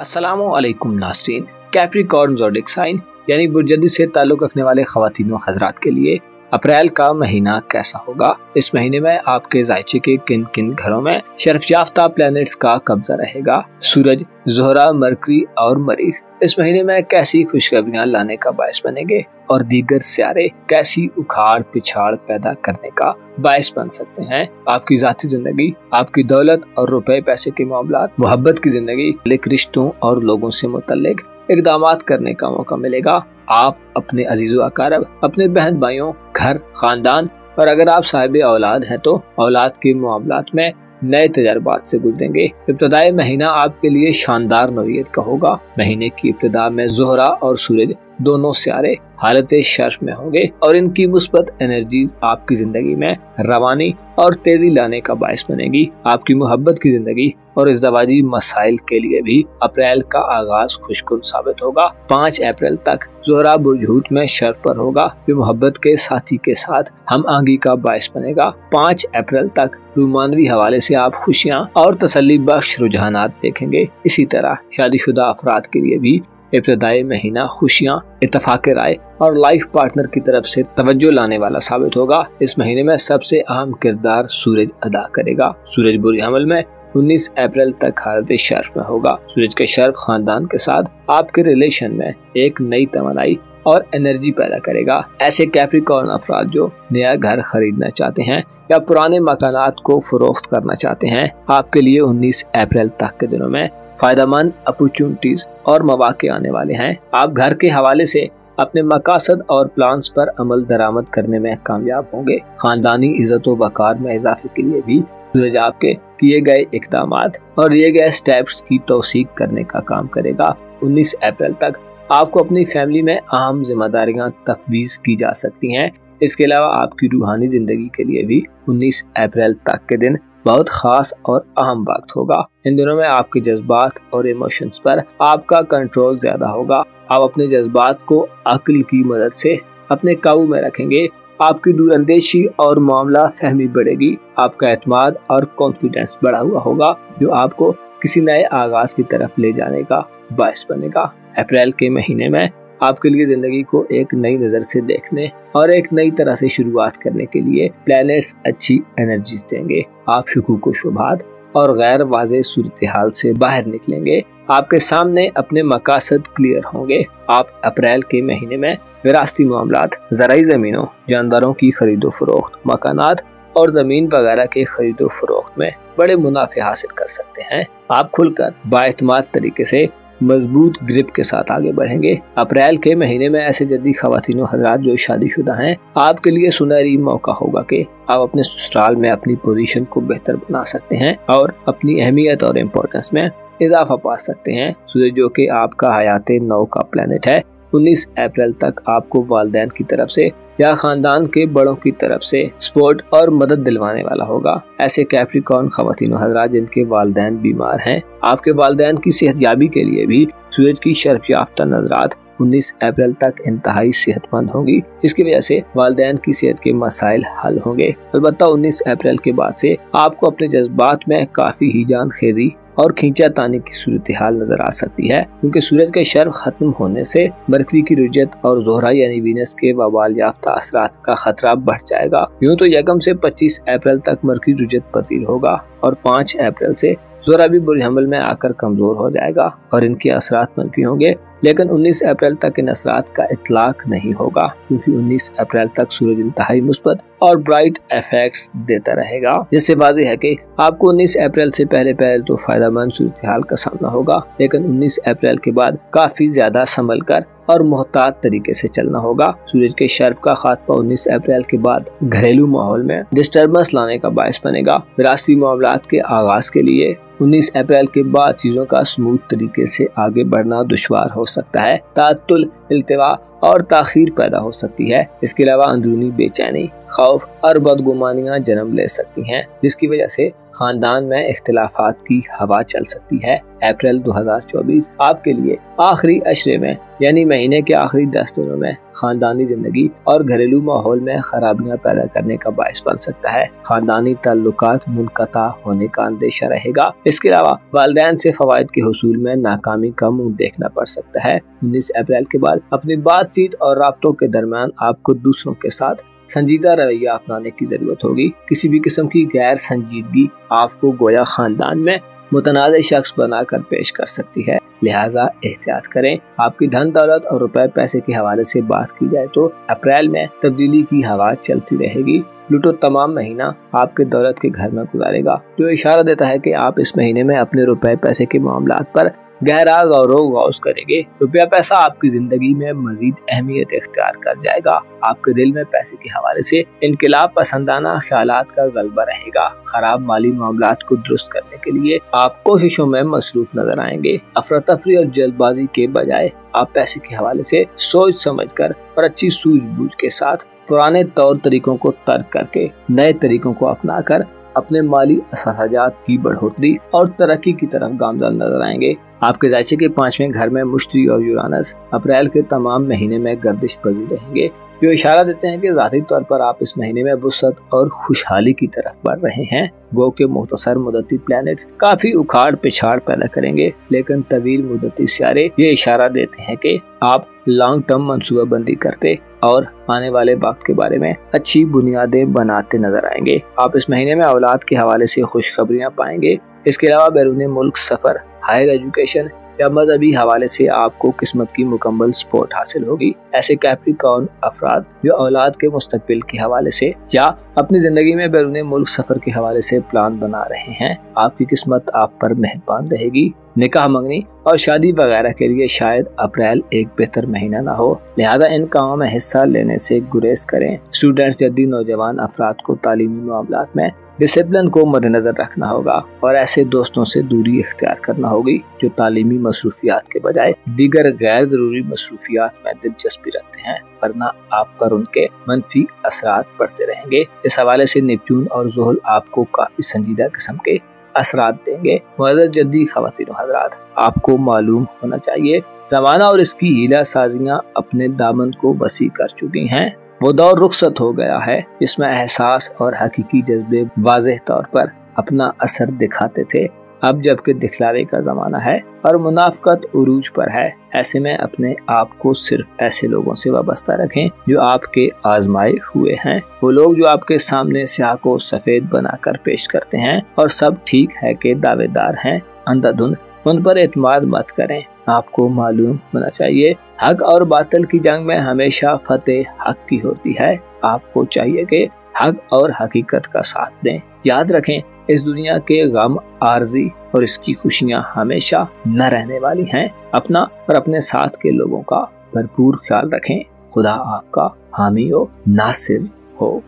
अस्सलामुअलैकुम नाज़रीन। Capricorn zodiac sign यानी बुर्जदी से ताल्लुक़ रखने वाले ख़वातीन व हज़रात के लिए अप्रैल का महीना कैसा होगा। इस महीने में आपके ज़ायचे के किन किन घरों में शर्फ याफ्ता प्लैनेट्स का कब्जा रहेगा। सूरज, ज़ोहरा, मरकरी और मरीख इस महीने में कैसी खुशखबरियां लाने का बायस बनेंगे और दीगर सियारे कैसी उखाड़ पिछाड़ पैदा करने का बायस बन सकते हैं। आपकी ज़ाती जिंदगी, आपकी दौलत और रुपए पैसे के मामलात, मोहब्बत की जिंदगी, रिश्तों और लोगों से मुतल्लिक इक़दामात करने का मौका मिलेगा। आप अपने अजीज़ो अकारब, अपने बहन भाइयों, घर, खानदान और अगर आप साहिब औलाद हैं तो औलाद के मामलात में नए तजर्बात से गुजरेंगे। इब्तदाई महीना आपके लिए शानदार नौइयत का होगा। महीने की इब्तिदा में ज़ोहरा और सूरज दोनों सियारे हालत शर्फ में होंगे और इनकी मुस्बत एनर्जी आपकी जिंदगी में रवानी और तेजी लाने का बायस बनेगी। आपकी मोहब्बत की जिंदगी और इज़्दवाजी मसाइल के लिए भी अप्रैल का आगाज खुशकुन साबित होगा। 5 अप्रैल तक ज़ोहरा बुर्ज हूत में शर्फ पर होगा जो मोहब्बत के साथी के साथ हम आंगी का बायस बनेगा। 5 अप्रैल तक रूमानवी हवाले से आप खुशियाँ और तसल्ली बख्श रुझानात देखेंगे। इसी तरह शादीशुदा अफराद के लिए भी इब्तदाई महीना खुशियाँ, इत्तफाक राय और लाइफ पार्टनर की तरफ से तवज्जो लाने वाला साबित होगा। इस महीने में सबसे अहम किरदार सूरज अदा करेगा। सूरज बुर्ज हमल में 19 अप्रैल तक हालत शर्फ में होगा। सूरज के शर्फ खानदान के साथ आपके रिलेशन में एक नई तमन्नाई और एनर्जी पैदा करेगा। ऐसे कैप्रिकॉर्न अफराद जो नया घर खरीदना चाहते हैं या पुराने मकानात को फरोख्त करना चाहते हैं, आपके लिए 19 अप्रैल तक के दिनों में फायदेमंद अपॉर्चुनिटीज और मौके आने वाले हैं। आप घर के हवाले से अपने मकासद और प्लान्स पर अमल दरामद करने में कामयाब होंगे। खानदानी इज्जत व वक़ार में इजाफे के लिए भी सूरज आपके किए गए इक़दामात और लिए गए स्टेप्स की तौसीक करने का काम करेगा। 19 अप्रैल तक आपको अपनी फैमिली में अहम जिम्मेदारियां तफवीज़ की जा सकती हैं। इसके अलावा आपकी रूहानी जिंदगी के लिए भी 19 अप्रैल तक के दिन बहुत खास और अहम वक्त होगा। इन दिनों में आपके जज्बात और इमोशंस पर आपका कंट्रोल ज्यादा होगा। आप अपने जज्बात को अक्ल की मदद से अपने काबू में रखेंगे। आपकी दूरअंदेशी और मामला फहमी बढ़ेगी। आपका एतमाद और कॉन्फिडेंस बढ़ा हुआ होगा जो आपको किसी नए आगाज की तरफ ले जाने का बायस बनेगा। अप्रैल के महीने में आपके लिए जिंदगी को एक नई नज़र से देखने और एक नई तरह से शुरुआत करने के लिए प्लैनेट्स अच्छी एनर्जीज देंगे। आप शुकूक व शुबहात और गैर वाज़ेह सूरत हाल से बाहर निकलेंगे। आपके सामने अपने मकासद क्लियर होंगे। आप अप्रैल के महीने में विरासती मामलात, ज़राई ज़मीनों, जानवरों की खरीदो फरोख्त, मकानात और ज़मीन वगैरह के खरीदो फरोख्त में बड़े मुनाफे हासिल कर सकते हैं। आप खुलकर बाएतमाद तरीके से मजबूत ग्रिप के साथ आगे बढ़ेंगे। अप्रैल के महीने में ऐसे जद्दी ख़वातीन व हज़रात जो शादीशुदा हैं, आपके लिए सुनहरी मौका होगा कि आप अपने ससुराल में अपनी पोजीशन को बेहतर बना सकते हैं और अपनी अहमियत और इम्पोर्टेंस में इजाफा पा सकते हैं। सूरज जो कि आपका हयाते नौ का प्लैनेट है, 19 अप्रैल तक आपको वालिदैन की तरफ से या खानदान के बड़ों की तरफ से सपोर्ट और मदद दिलवाने वाला होगा। ऐसे कैप्रिकॉर्न ख़वातीन व हज़रात जिनके वालिदैन बीमार हैं, आपके वालिदैन की सेहतयाबी के लिए भी सूरज की शर्फ याफ्ता नज़रात 19 अप्रैल तक इंतहाई सेहतमंद होंगी, जिसकी वजह से वालिदैन की सेहत के मसाइल हल होंगे। अलबत्ता 19 अप्रैल के बाद से आपको अपने जज्बात में काफ़ी ही जान खेजी और खींचा तानी की सूरत हाल नजर आ सकती है, क्योंकि सूरज के शर्फ खत्म होने से मरकरी की रुजत और ज़ोहरा यानी वीनस के वबाल याफ्ता असरात का खतरा बढ़ जाएगा। यूँ तो 1 से 25 अप्रैल तक मरकरी रुजत पजीर होगा और 5 अप्रैल से ज़ोहरा भी बुर्ज हमल में आकर कमजोर हो जाएगा और इनके असरात मनफी होंगे। लेकिन 19 अप्रैल तक इन असरात का इतलाक नहीं होगा, क्योंकि 19 अप्रैल तक सूरज इंतहाई मुस्बत और ब्राइट इफेक्ट्स देता रहेगा, जिससे वाज़ेह है कि आपको 19 अप्रैल से पहले तो फायदेमंद सूरत हाल का सामना होगा, लेकिन 19 अप्रैल के बाद काफी ज्यादा संभल कर और मोहतात तरीके से चलना होगा। सूरज के शर्फ का खात्मा 19 अप्रैल के बाद घरेलू माहौल में डिस्टर्बेंस लाने का बायस बनेगा। विरासती मामलात के आगाज के लिए 19 अप्रैल के बाद चीजों का स्मूथ तरीके से आगे बढ़ना दुश्वार हो सकता है। तातुल, इल्तिवा और ताखीर पैदा हो सकती है। इसके अलावा अंदरूनी बेचैनी, खौफ और बदगुमानियां जन्म ले सकती हैं, जिसकी वजह से खानदान में इख्तिलाफात की हवा चल सकती है। अप्रैल 2024 आपके लिए आखिरी अशरे में यानी महीने के आखिरी 10 दिनों में खानदानी जिंदगी और घरेलू माहौल में खराबियां पैदा करने का बायस बन सकता है। खानदानी ताल्लुकात मुनक़ता होने का अंदेशा रहेगा। इसके अलावा वालिदैन से फवायद के हुसूल में नाकामी का मुंह देखना पड़ सकता है। 19 अप्रैल के बाद अपनी बातचीत और राब्तों के दरमियान आपको दूसरों के साथ संजीदा रवैया अपनाने की जरूरत होगी। किसी भी किस्म की गैर संजीदगी आपको गोया खानदान में मुतनाज़ शख्स बनाकर पेश कर सकती है, लिहाजा एहतियात करें। आपकी धन दौलत और रुपए पैसे के हवाले से बात की जाए तो अप्रैल में तब्दीली की हवा चलती रहेगी। प्लूटो तमाम महीना आपके दौलत के घर में गुजारेगा, जो इशारा देता है कि आप इस महीने में अपने रुपए पैसे के मामलात पर गहरा गौर करेंगे। रुपया पैसा आपकी जिंदगी में मजीद अहमियत इख्तियार कर जाएगा। आपके दिल में पैसे के हवाले से इनकलाब पसंदाना ख्यालात का गलबा रहेगा। खराब माली मामलात को दुरुस्त करने के लिए आप कोशिशों में मसरूफ नजर आएंगे। अफरा तफरी और जल्दबाजी के बजाय आप पैसे के हवाले से सोच समझकर और अच्छी सूझबूझ के साथ पुराने तौर तरीकों को तर्क करके नए तरीकों को अपनाकर अपने माली असहाजात की बढ़ोतरी और तरक्की की तरफ गामज़न नजर आएंगे। आपके जायचे के 5वें घर में मुश्तरी और यूरानस अप्रैल के तमाम महीने में गर्दिश पजीर रहेंगे, जो इशारा देते हैं कि ज़ाती तौर पर आप इस महीने में वुसअत और खुशहाली की तरफ बढ़ रहे हैं। गो के मुख्तसर मुद्दती प्लैनेट्स काफी उखाड़ पिछाड़ पैदा करेंगे, लेकिन तवील मुद्दती सियारे ये इशारा देते हैं कि आप लॉन्ग टर्म मंसूबा बंदी करते और आने वाले वक्त के बारे में अच्छी बुनियादें बनाते नजर आएंगे। आप इस महीने में औलाद के हवाले से खुशखबरियां पाएंगे। इसके अलावा बैरून मुल्क सफर, हायर एजुकेशन या मजहबी हवाले से आपको किस्मत की मुकम्मल सपोर्ट हासिल होगी। ऐसे कैप्रिकॉर्न अफराद जो औलाद के मुस्तकबिल के हवाले से या अपनी जिंदगी में बैरून मुल्क सफर के हवाले से प्लान बना रहे हैं, आपकी किस्मत आप पर मेहरबान रहेगी। निकाह मंगनी और शादी वगैरह के लिए शायद अप्रैल एक बेहतर महीना ना हो, लिहाजा इन कामों में हिस्सा लेने से गुरेज करें। स्टूडेंट्स जद्दी नौजवान अफराद को तालीमी मामलात में डिसिप्लिन को मद्देनजर रखना होगा और ऐसे दोस्तों से दूरी इख्तियार करना होगी जो तालीमी मसरूफियात के बजाय दीगर गैर जरूरी मसरूफियात में दिलचस्पी रखते हैं, वरना आप पर उनके मनफी असरात पड़ते रहेंगे। इस हवाले से नेपच्यून और ज़ोहल आपको काफी संजीदा किस्म के असरात देंगे। मुअज़्ज़ज़ जद्दी ख़वातीन हज़रात, आपको मालूम होना चाहिए ज़माना और इसकी हीला साजियाँ अपने दामन को वसी कर चुकी हैं। वो दौर रुखसत हो गया है जिसमें एहसास और हकीकी जज्बे वाज़ेह तौर पर अपना असर दिखाते थे। अब जबकि दिखलावे का ज़माना है और मुनाफ़क़त उरूज पर है, ऐसे में अपने आप को सिर्फ ऐसे लोगों से वाबस्ता रखें जो आपके आजमाए हुए हैं। वो लोग जो आपके सामने स्याह को सफ़ेद बनाकर पेश करते हैं और सब ठीक है के दावेदार हैं, अंधाधुंध उन पर एतमाद मत करें। आपको मालूम होना चाहिए हक और बातिल की जंग में हमेशा फतेह हक की होती है। आपको चाहिए कि हक और हकीकत का साथ दें। याद रखें, इस दुनिया के गम आर्जी और इसकी खुशियां हमेशा न रहने वाली हैं। अपना और अपने साथ के लोगों का भरपूर ख्याल रखें। खुदा आपका हामी हो, नासिर हो।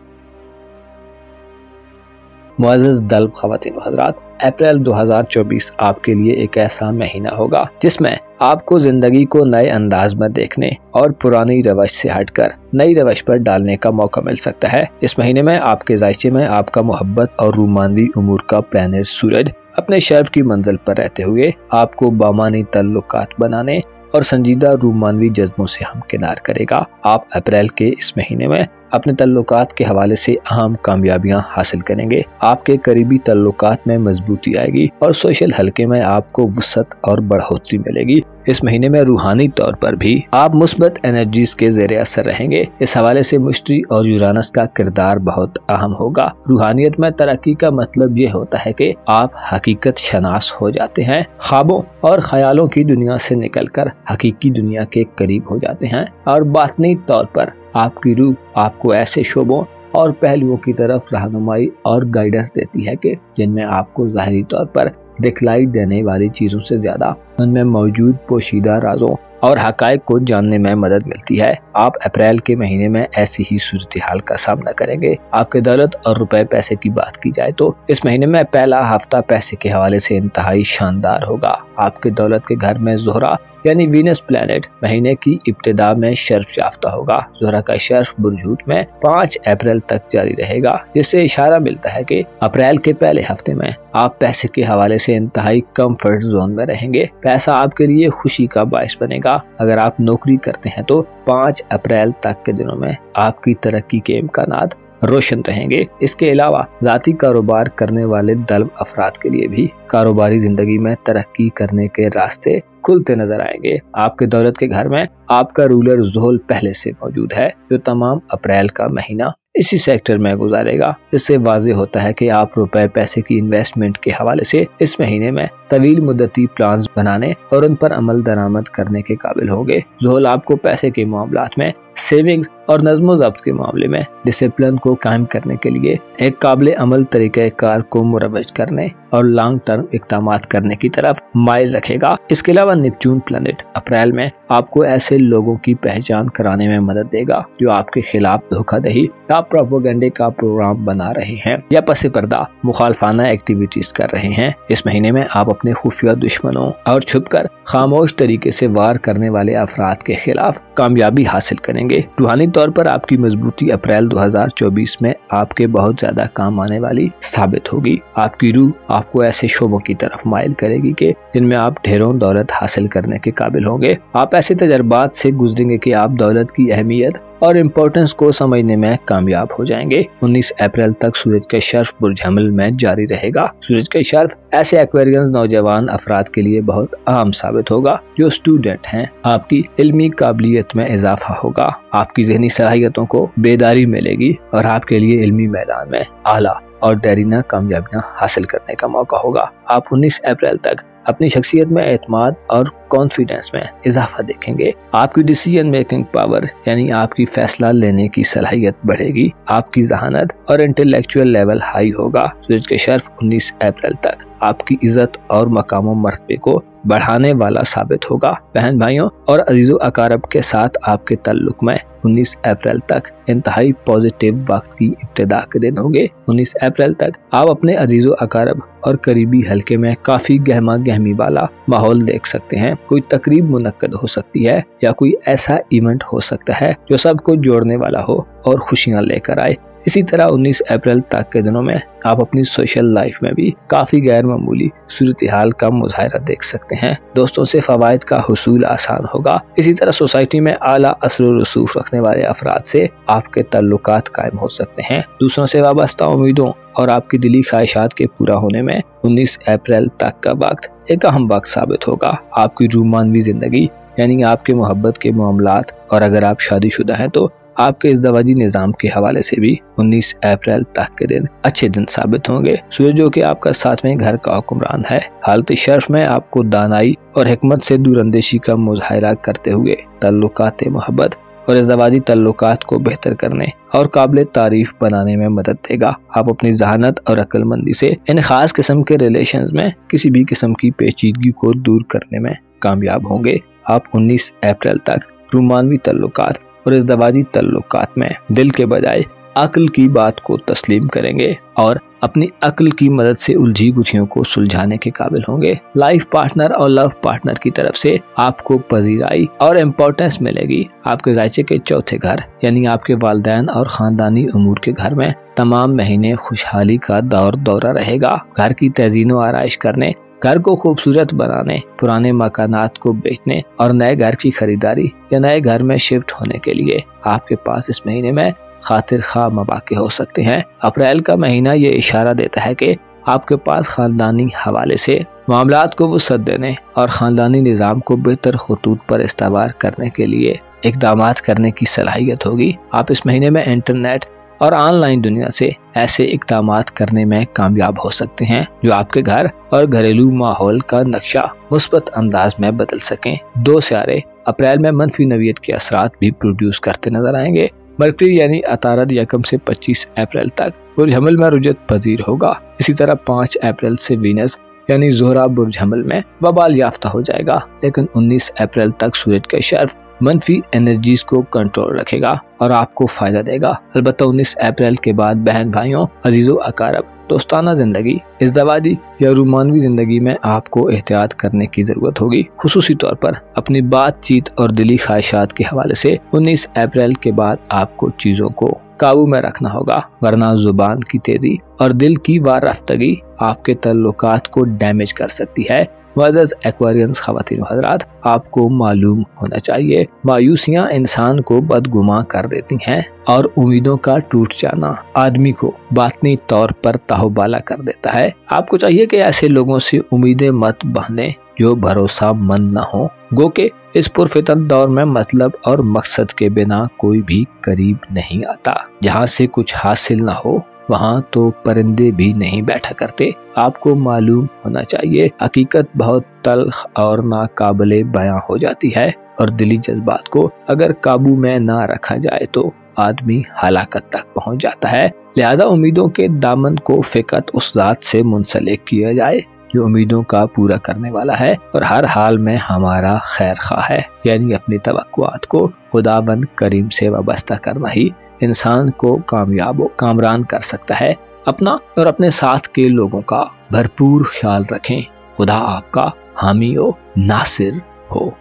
मुअज़्ज़ज़ दल्ब ख़वातीन व हज़रात, अप्रैल 2024 आपके लिए एक ऐसा महीना होगा जिसमें आपको जिंदगी को नए अंदाज में देखने और पुरानी रवश से हटकर नई रवश पर डालने का मौका मिल सकता है। इस महीने में आपके जायचे में आपका मोहब्बत और रूमानवी उमूर का प्लैनेट सूरज अपने शर्फ की मंजिल पर रहते हुए आपको बामानी ताल्लुकात बनाने और संजीदा रूमानवी जज्बों से हमकिनार करेगा। आप अप्रैल के इस महीने में अपने तल्लुकात के हवाले से अहम कामयाबियां हासिल करेंगे। आपके करीबी तल्लुकात में मजबूती आएगी और सोशल हलके में आपको वुसअत और बढ़ोतरी मिलेगी। इस महीने में रूहानी तौर पर भी आप मुस्बत एनर्जीज के ज़ेरे असर रहेंगे। इस हवाले से मुश्तरी और यूरानस का किरदार बहुत अहम होगा। रूहानियत में तरक्की का मतलब ये होता है कि आप हकीकत शनास हो जाते हैं, ख्वाबों और ख्यालों की दुनिया से निकलकर हकीकी दुनिया के करीब हो जाते हैं और बातनी तौर पर आपकी रूह आपको ऐसे शोबों और पहलुओं की तरफ रहनुमाई और गाइडेंस देती है कि जिनमें आपको ज़ाहिरी तौर पर दिखलाई देने वाली चीज़ों से ज़्यादा उनमें मौजूद पोशीदा राजों और हकायक को जानने में मदद मिलती है। आप अप्रैल के महीने में ऐसी ही सूरत हाल का सामना करेंगे। आपके दौलत और रुपए पैसे की बात की जाए तो इस महीने में पहला हफ्ता पैसे के हवाले से इंतहाई शानदार होगा। आपके दौलत के घर में ज़ोहरा यानी वीनस प्लैनेट महीने की इब्तिदा में शर्फ याफ्ता होगा। ज़ोहरा का शर्फ बुर्जूत में 5 अप्रैल तक जारी रहेगा, जिससे इशारा मिलता है कि अप्रैल के पहले हफ्ते में आप पैसे के हवाले से इंतहाई कंफर्ट जोन में रहेंगे। पैसा आपके लिए खुशी का बायस बनेगा। अगर आप नौकरी करते हैं तो 5 अप्रैल तक के दिनों में आपकी तरक्की के इम्कानात रोशन रहेंगे। इसके अलावा जाती कारोबार करने वाले दल्ब अफराद के लिए भी कारोबारी जिंदगी में तरक्की करने के रास्ते खुलते नजर आएंगे। आपके दौलत के घर में आपका रूलर ज़ोहल पहले से मौजूद है, जो तमाम अप्रैल का महीना इसी सेक्टर में गुजारेगा। इससे वाज़ेह होता है कि आप रुपए पैसे की इन्वेस्टमेंट के हवाले से इस महीने में तवील मुद्दती प्लान्स बनाने और उन पर अमल दरामद करने के काबिल होंगे। ज़ोहल आपको पैसे के मामलात में सेविंग्स और नज़्म ज़ब्त के मामले में डिसिप्लिन को कायम करने के लिए एक काबिल अमल तरीक़े कार को मुरवज करने और लॉन्ग टर्म इक़दामात करने की तरफ माइल रखेगा। इसके अलावा नेपच्यून प्लैनेट अप्रैल में आपको ऐसे लोगों की पहचान कराने में मदद देगा जो आपके खिलाफ धोखाधड़ी या प्रोपेगेंडे का प्रोग्राम बना रहे हैं या पसे पर्दा मुखालफाना एक्टिविटीज कर रहे हैं। इस महीने में आप अपने खुफिया दुश्मनों और छुपकर खामोश तरीके से वार करने वाले अफराद के खिलाफ कामयाबी हासिल करेंगे। रूहानी तौर पर आपकी मजबूती अप्रैल 2024 में आपके बहुत ज्यादा काम आने वाली साबित होगी। आपकी रूह आपको ऐसे शोबों की तरफ माइल करेगी कि जिनमें आप ढेरों दौलत हासिल करने के काबिल होंगे। आप ऐसे तजर्बात से गुजरेंगे कि आप दौलत की अहमियत और इम्पोर्टेंस को समझने में कामयाब हो जाएंगे। 19 अप्रैल तक सूरज का शर्फ बुर्ज हमल में जारी रहेगा। सूरज का शर्फ ऐसे एक्वेरियंस नौजवान अफराद के लिए बहुत अहम साबित होगा जो स्टूडेंट हैं। आपकी इल्मी काबिलियत में इजाफा होगा, आपकी ज़हनी सलाहियतों को बेदारी मिलेगी और आपके लिए इल्मी मैदान में आला और देरीना कामयाबियां हासिल करने का मौका होगा। आप 19 अप्रैल तक अपनी शख्सियत में एतमाद और कॉन्फिडेंस में इजाफा देखेंगे। आपकी डिसीजन मेकिंग पावर यानी आपकी फैसला लेने की सलाहियत बढ़ेगी। आपकी जहानत और इंटेलेक्चुअल लेवल हाई होगा। सूरज के शर्फ 19 अप्रैल तक आपकी इज्जत और मकाम मर्तबे को बढ़ाने वाला साबित होगा। बहन भाइयों और अजीजों अकारब के साथ आपके ताल्लुक में 19 अप्रैल तक इंतहाई पॉजिटिव वक्त की इब्तिदा के दिन होंगे। 19 अप्रैल तक आप अपने अजीजों अकारब और करीबी हल्के में काफी गहमा गहमी वाला माहौल देख सकते हैं। कोई तकरीब मुनक्कद हो सकती है या कोई ऐसा इवेंट हो सकता है जो सबको जोड़ने वाला हो और खुशियां लेकर आए। इसी तरह 19 अप्रैल तक के दिनों में आप अपनी सोशल लाइफ में भी काफी गैर मामूली सूरत हाल का मुजाहरा देख सकते हैं। दोस्तों से फवायद का हुसूल आसान होगा। इसी तरह सोसाइटी में आला असर और रसूख रखने वाले अफराद से आपके ताल्लुकात कायम हो सकते हैं। दूसरों से वाबस्ता उम्मीदों और आपकी दिली ख्वाहिशात के पूरा होने में 19 अप्रैल तक का वक्त एक अहम वक्त साबित होगा। आपकी रूमानवी जिंदगी यानी आपके मोहब्बत के मामलात और अगर आप शादीशुदा हैं तो आपके इज़्दवाजी निज़ाम के हवाले से भी 19 अप्रैल तक के दिन अच्छे दिन साबित होंगे। सूरज जो कि आपका 7वें घर का हुक्मरान है, हालत शर्फ में आपको दानाई और हिकमत से दूरअंदेशी का मुजाहरा करते हुए ताल्लुकात मोहब्बत और इज़्दवाजी ताल्लुकात को बेहतर करने और काबिल तारीफ बनाने में मदद देगा। आप अपनी जहानत और अक्लमंदी से इन खास किस्म के रिलेशंस में किसी भी किस्म की पेचीदगी को दूर करने में कामयाब होंगे। आप 19 अप्रैल तक रूमानवी ताल्लुकात और इज़्दवाजी ताल्लुकात में दिल के बजाय अक्ल की बात को तस्लीम करेंगे और अपनी अक्ल की मदद से उलझी गुत्थियों को सुलझाने के काबिल होंगे। लाइफ पार्टनर और लव पार्टनर की तरफ से आपको पजीराई और इम्पोर्टेंस मिलेगी। आपके जायचे के चौथे घर यानी आपके वालिदैन और खानदानी उमूर के घर में तमाम महीने खुशहाली का दौरा रहेगा। घर की तज़ीन व आराइश करने, घर को खूबसूरत बनाने, पुराने मकानात को बेचने और नए घर की खरीदारी या नए घर में शिफ्ट होने के लिए आपके पास इस महीने में खातिर खा मौके हो सकते हैं। अप्रैल का महीना ये इशारा देता है कि आपके पास खानदानी हवाले से मामलात को वसअत देने और खानदानी निज़ाम को बेहतर खतूत पर इस्तेमाल करने के लिए इक़दामात करने की सलाहियत होगी। आप इस महीने में इंटरनेट और ऑनलाइन दुनिया से ऐसे इक़दामात करने में कामयाब हो सकते हैं जो आपके घर और घरेलू माहौल का नक्शा मुस्बत अंदाज में बदल सकें। 2 सितारे अप्रैल में मनफी नवियत के असरात भी प्रोड्यूस करते नजर आएंगे। मरकरी यानी अतारद 1 से 25 अप्रैल तक बुर्ज हमल में रुजत पजीर होगा। इसी तरह 5 अप्रैल से वीनस यानी ज़ोहरा बुर्ज हमल में बबाल याफ्ता हो जाएगा, लेकिन 19 अप्रैल तक सूरज का शर्फ मनफी एनर्जीज को कंट्रोल रखेगा और आपको फायदा देगा। अलबत्ता 19 अप्रैल के बाद बहन भाइयों, अजीजों अकारब दोस्ताना जिंदगी, इज़्दवाजी या रोमानवी जिंदगी में आपको एहतियात करने की जरूरत होगी। खुसूसी तौर पर अपनी बातचीत और दिली ख्वाहिशात के हवाले से 19 अप्रैल के बाद आपको चीजों को काबू में रखना होगा, वरना जुबान की तेजी और दिल की वारफ्तगी आपके तल्लुकात को डैमेज कर सकती है। मुअज़्ज़ज़ एक्वेरियंस ख़वातीन व हज़रात, आपको मालूम होना चाहिए मायूसियाँ इंसान को बदगुमा कर देती हैं और उम्मीदों का टूट जाना आदमी को बातनी तौर पर ताहुबाला कर देता है। आपको चाहिए कि ऐसे लोगों से उम्मीदें मत बांधें जो भरोसामंद न हो। गो के इस पुरफितन दौर में मतलब और मकसद के बिना कोई भी करीब नहीं आता। जहाँ से कुछ हासिल न हो वहाँ तो परिंदे भी नहीं बैठा करते। आपको मालूम होना चाहिए हकीकत बहुत तल्ख और नाकाबिले बयां हो जाती है और दिली जज्बात को अगर काबू में ना रखा जाए तो आदमी हलाकत तक पहुँच जाता है। लिहाजा उम्मीदों के दामन को फ़िकत उस ज़ात से मुंसलिक किया जाए जो उम्मीदों का पूरा करने वाला है और हर हाल में हमारा खैर खा है। यानी अपनी तवक्कुआत को खुदाबंद करीम से वाबस्ता करना ही इंसान को कामरान कर सकता है। अपना और अपने साथ के लोगों का भरपूर ख्याल रखें। खुदा आपका हामी हो, नासिर हो।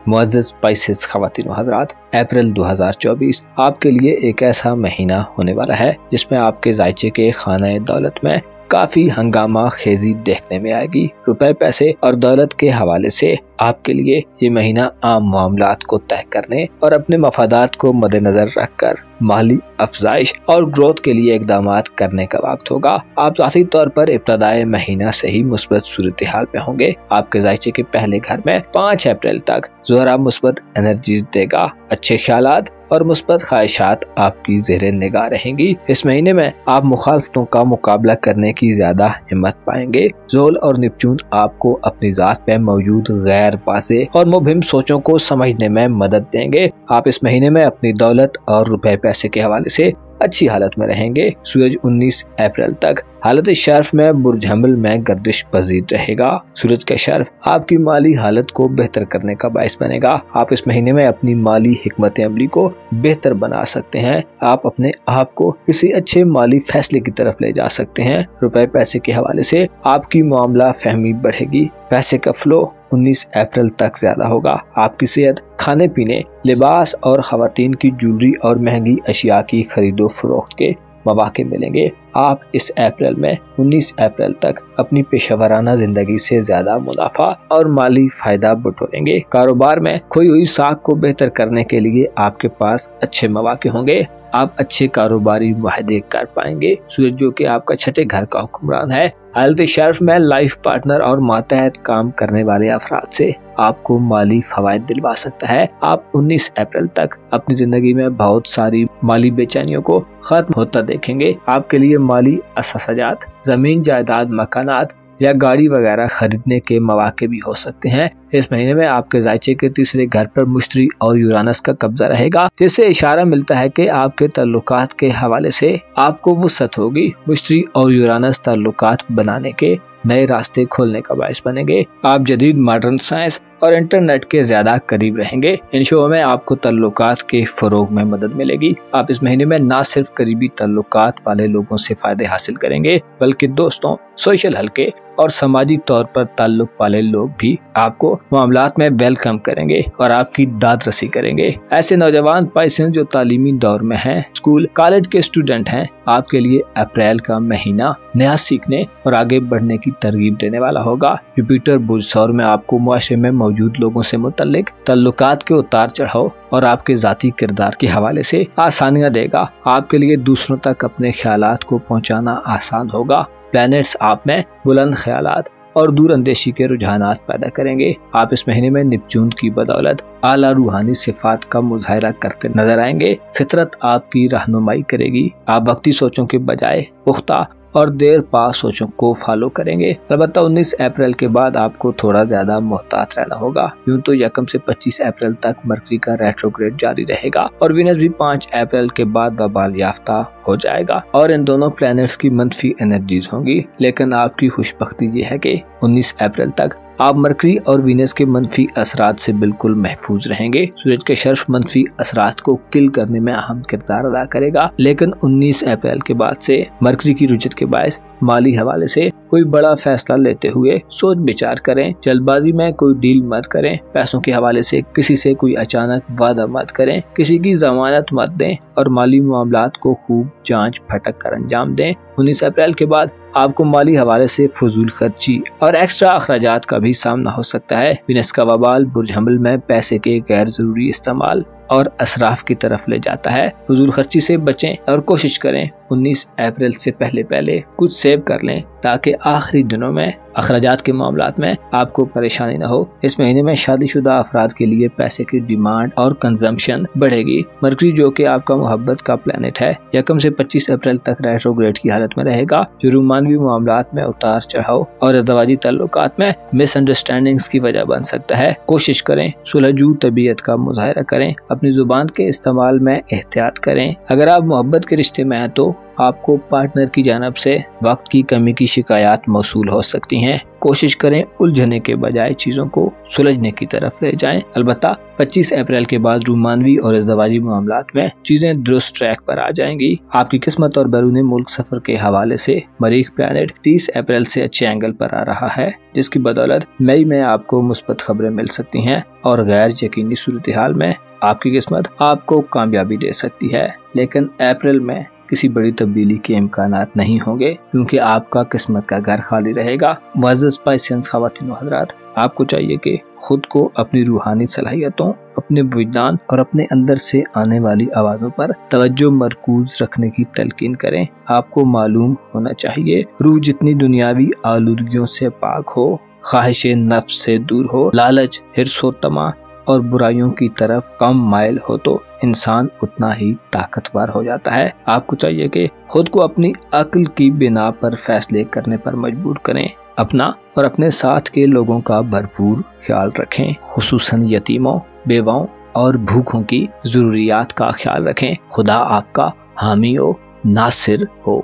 मुअज़्ज़ज़ पाइसेस ख़वातीन व हज़रात, अप्रैल 2024 आपके लिए एक ऐसा महीना होने वाला है जिसमें आपके ज़ायचे के खाने दौलत में काफी हंगामा खेजी देखने में आएगी। रुपए, पैसे और दौलत के हवाले से आपके लिए ये महीना आम मामलात को तय करने और अपने मफादात को मद्देनजर रखकर माली अफजाइश और ग्रोथ के लिए इकदामात करने का वक्त होगा। आप ज़ाती तौर पर इब्तदाए महीना से ही मुस्बत सूरत हाल में होंगे। आपके ज़ायचे के पहले घर में 5 अप्रैल तक ज़ोहरा मुस्बत एनर्जीज देगा। अच्छे ख्यालात और मुस्बत ख्वाहिशात आपकी ज़ेरे निगाह रहेंगी। इस महीने में आप मुखालफतों का मुकाबला करने की ज्यादा हिम्मत पाएंगे। ज़ोल और निपचून आपको अपनी ज़ात में मौजूद गैर वाज़ेह और मुबहिम सोचों को समझने में मदद देंगे। आप इस महीने में अपनी दौलत और रुपए पैसे के हवाले से अच्छी हालत में रहेंगे। सूरज 19 अप्रैल तक हालत शर्फ में बुर्ज हमल में गर्दिश पजीर रहेगा। सूरज का शर्फ आपकी माली हालत को बेहतर करने का बायस बनेगा। आप इस महीने में अपनी माली हिकमत अमली को बेहतर बना सकते हैं। आप अपने आप को किसी अच्छे माली फैसले की तरफ ले जा सकते हैं। रुपए पैसे के हवाले से आपकी मामला फहमी बढ़ेगी। पैसे का फ्लो 19 अप्रैल तक ज्यादा होगा। आपकी सेहत, खाने पीने, लिबास और खवातीन की ज्वेलरी और महंगी अशिया की खरीदो फरोख्त के मौके मिलेंगे। आप इस अप्रैल में 19 अप्रैल तक अपनी पेशेवराना जिंदगी से ज्यादा मुनाफा और माली फायदा बटोरेंगे। कारोबार में खोई हुई साख को बेहतर करने के लिए आपके पास अच्छे मौके होंगे। आप अच्छे कारोबारी मुआहदे कर पाएंगे। सूरज जो कि आपका छठे घर का हुक्मरान है, हालत शर्फ में लाइफ पार्टनर और मातहत काम करने वाले अफराद से आपको माली फवायद दिलवा सकता है। आप 19 अप्रैल तक अपनी जिंदगी में बहुत सारी माली बेचैनियों को खत्म होता देखेंगे। आपके लिए माली असासजात, जमीन जायदाद, मकानात या गाड़ी वगैरह खरीदने के मौके भी हो सकते हैं। इस महीने में आपके ज़ायचे के तीसरे घर पर मुश्तरी और यूरानस का कब्जा रहेगा, जिससे इशारा मिलता है कि आपके ताल्लुकात के हवाले से आपको वुसअत होगी। मुश्तरी और यूरानस ताल्लुकात बनाने के नए रास्ते खोलने का बायस बनेंगे। आप जदीद मॉडर्न साइंस और इंटरनेट के ज्यादा करीब रहेंगे। इन शोबों में आपको ताल्लुकात के फरोग में मदद मिलेगी। आप इस महीने में न सिर्फ करीबी ताल्लुकात वाले लोगों से फायदे हासिल करेंगे, बल्कि दोस्तों, सोशल हलके और समाजी तौर पर ताल्लुक वाले लोग भी आपको मामलात में वेलकम करेंगे और आपकी दाद रसी करेंगे। ऐसे नौजवान पाइसेंस जो तालीमी दौर में हैं, स्कूल कॉलेज के स्टूडेंट हैं, आपके लिए अप्रैल का महीना नया सीखने और आगे बढ़ने की तरगीब देने वाला होगा। जुपिटर बुर्ज सौर में आपको मुआशरे में मौजूद लोगों से मुतल्लिक ताल्लुकात के उतार चढ़ाव और आपके जाती किरदार के हवाले से आसानियां देगा। आपके लिए दूसरों तक अपने ख्यालात को पहुंचाना आसान होगा। प्लैनेट्स आप में बुलंद ख्यालात और दूर अंदेशी के रुझानात पैदा करेंगे। आप इस महीने में निपचून की बदौलत आला रूहानी सिफात का मुजाहरा करते नजर आएंगे। फितरत आपकी रहनुमाई करेगी। आप भक्ति सोचों के बजाय पुख्ता और देर पा सोचों को फॉलो करेंगे। अलबत्ता 19 अप्रैल के बाद आपको थोड़ा ज्यादा मोहतात रहना होगा। यूं तो 1 से 25 अप्रैल तक मरकरी का रेट्रोग्रेड जारी रहेगा और वीनस भी 5 अप्रैल के बाद बबाल याफ्ता हो जाएगा और इन दोनों प्लैनेट्स की मनफी एनर्जीज होंगी। लेकिन आपकी खुशबख्ती ये है कि 19 अप्रैल तक आप मरकरी और वीनस के मनफी असरात से बिल्कुल महफूज रहेंगे। सूरज के शर्फ मनफी असरात को किल करने में अहम किरदार अदा करेगा, लेकिन 19 अप्रैल के बाद से मरकरी की रुजत के बायस माली हवाले से कोई बड़ा फैसला लेते हुए सोच विचार करें। जल्दबाजी में कोई डील मत करें। पैसों के हवाले से किसी से कोई अचानक वादा मत करें। किसी की जमानत मत दें और माली मामलात को खूब जांच फटक कर अंजाम दें। 19 अप्रैल के बाद आपको माली हवाले से फजूल खर्ची और एक्स्ट्रा अखराजात का भी सामना हो सकता है। वीनस का वबाल बुर्ज हमल में पैसे के गैर जरूरी इस्तेमाल और असराफ की तरफ ले जाता है। फजूल खर्ची से बचें और कोशिश करें 19 अप्रैल से पहले कुछ सेव कर लें ताकि आखिरी दिनों में अखराजात के मामलात में आपको परेशानी न हो। इस महीने में शादीशुदा अफराद के लिए पैसे की डिमांड और कंजम्पशन बढ़ेगी। मरकरी जो कि आपका मोहब्बत का प्लेनेट है 1 से 25 अप्रैल तक रेट्रोग्रेड की हालत में रहेगा, जो रोमानवी मामलात में उतार चढ़ाव और अज़दवाजी ताल्लुकात में मिसअंडरस्टैंडिंग्स की वजह बन सकता है। कोशिश करें सुलझू तबीयत का मुजाहरा करें। अपनी जुबान के इस्तेमाल में एहतियात करें। अगर आप मोहब्बत के रिश्ते में हैं तो आपको पार्टनर की जानिब से वक्त की कमी की शिकायत मौसूल हो सकती हैं। कोशिश करें उलझने के बजाय चीजों को सुलझने की तरफ ले जाएं। अलबत्ता 25 अप्रैल के बाद रोमानवी और इज़दवाजी मामलात में चीजें दुरुस्त ट्रैक पर आ जाएंगी। आपकी किस्मत और बैरून मुल्क सफर के हवाले से मरीख प्लैनेट 30 अप्रैल से अच्छे एंगल पर आ रहा है, जिसकी बदौलत मई में आपको मुस्बत खबरें मिल सकती हैं और गैर यकीनी सूरत हाल में आपकी किस्मत आपको कामयाबी दे सकती है। लेकिन अप्रैल में किसी बड़ी तब्दीली के इम्कानात नहीं होंगे क्योंकि आपका किस्मत का घर खाली रहेगा। मुअज़्ज़ज़ स्पाइसियंस ख़वातीन व हज़रात, आपको चाहिए कि खुद को अपनी रूहानी सलाहियतों, अपने विज्ञान और अपने अंदर से आने वाली आवाज़ों पर तवज्जो मरकूज रखने की तलकीन करें। आपको मालूम होना चाहिए रूह जितनी दुनियावी आलूदगियों से पाक हो, ख्वाहिश नफ्स से दूर हो, लालच, हिर्स व तमा और बुराइयों की तरफ कम माइल हो तो इंसान उतना ही ताकतवर हो जाता है। आपको चाहिए कि खुद को अपनी अक्ल की बिना पर फैसले करने पर मजबूर करें। अपना और अपने साथ के लोगों का भरपूर ख्याल रखें, खुसूसन यतीमों, बेवाओं और भूखों की जरूरियात का ख्याल रखें। खुदा आपका हामी हो, नासिर हो।